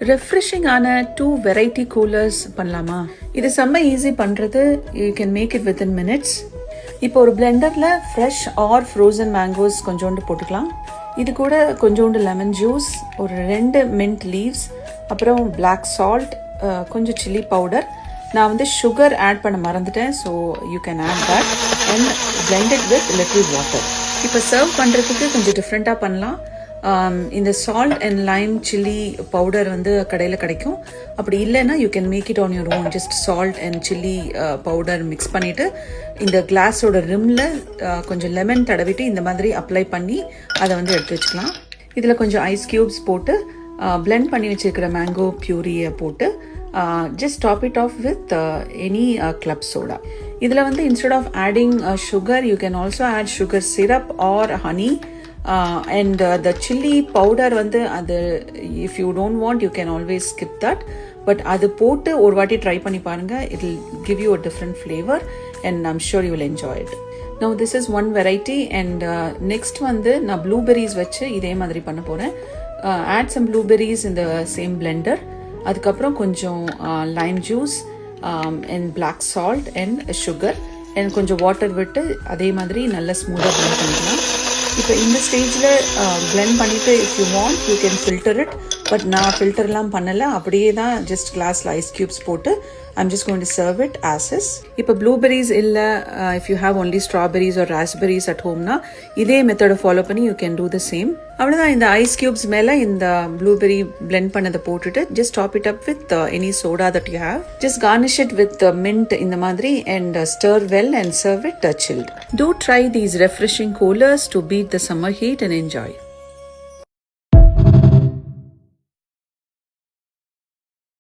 ரெஃப்ரெஷிங்கான 2 variety coolers பண்ணலாமா? இது செம்ம ஈஸி பண்ணுறது. You can make it within minutes. இப்போ ஒரு பிளெண்டரில் ஃப்ரெஷ் ஆர் ஃப்ரோசன் மேங்கோஸ் கொஞ்சோண்டு போட்டுக்கலாம். இது கூட கொஞ்சோண்டு லெமன் ஜூஸ், ஒரு 2 மின்ட் லீவ்ஸ், அப்புறம் பிளாக் சால்ட், கொஞ்சம் சில்லி பவுடர். நான் வந்து சுகர் ஆட் பண்ண மறந்துட்டேன், so you can add that and blend it with little water. இப்போ சர்வ் பண்ணுறதுக்கு கொஞ்சம் டிஃப்ரெண்ட்டாக பண்ணலாம். இந்த salt and lime chilli powder வந்து கடையில் கிடைக்கும். அப்படி இல்லைன்னா you can make it on your own. Just salt and chilli powder mix பண்ணிவிட்டு இந்த கிளாஸோட ரிம்மில் கொஞ்சம் லெமன் தடவிட்டு இந்த மாதிரி அப்ளை பண்ணி அதை வந்து எடுத்து வச்சுக்கலாம். இதில் கொஞ்சம் ஐஸ் க்யூப்ஸ் போட்டு பிளெண்ட் பண்ணி வச்சுருக்கிற மேங்கோ பியூரியை போட்டு just top it off with any club soda. இதில் வந்து instead of adding sugar you can also add sugar syrup or honey. And the chili powder வந்து அது if you don't want you can always skip that, but அது போட்டு ஒரு வாட்டி try பண்ணி பாருங்க. it will give you a different flavor and I'm sure you will enjoy it. Now this is one variety and next வந்து நான் blueberries வச்சு இதே மாதிரி பண்ண போறேன். Add some blueberries in the same blender. அதுக்கப்புறம் கொஞ்சம் lime juice and black salt and sugar and கொஞ்சம் வாட்டர் விட்டு அதே மாதிரி நல்லா ஸ்மூத்தாக blend பண்ணிக்கலாம். இப்போ இந்த ஸ்டேஜில் பிளெண்ட் பண்ணிவிட்டு if you want you can filter it. But நான் ஃபில்டர்லாம் பண்ணலை, அப்படியே தான் ஜஸ்ட் கிளாஸில் ஐஸ் க்யூப்ஸ் போட்டு I'm just going to serve it as is. இப்போ ப்ளூபெரிஸ் இல்லை, if you have only strawberries or raspberries at ஹோம்னா இதே மெத்தடை ஃபாலோ பண்ணி you can do the same. அவ்வளோதான். இந்த ஐஸ் க்யூப்ஸ் மேலே இந்த ப்ளூபெரி பிளெண்ட் பண்ணதை போட்டுட்டு just top it up with any soda that you have. Just garnish it with mint இந்த மாதிரி and stir well and serve it chilled. Do try these refreshing coolers to beat the summer heat and enjoy.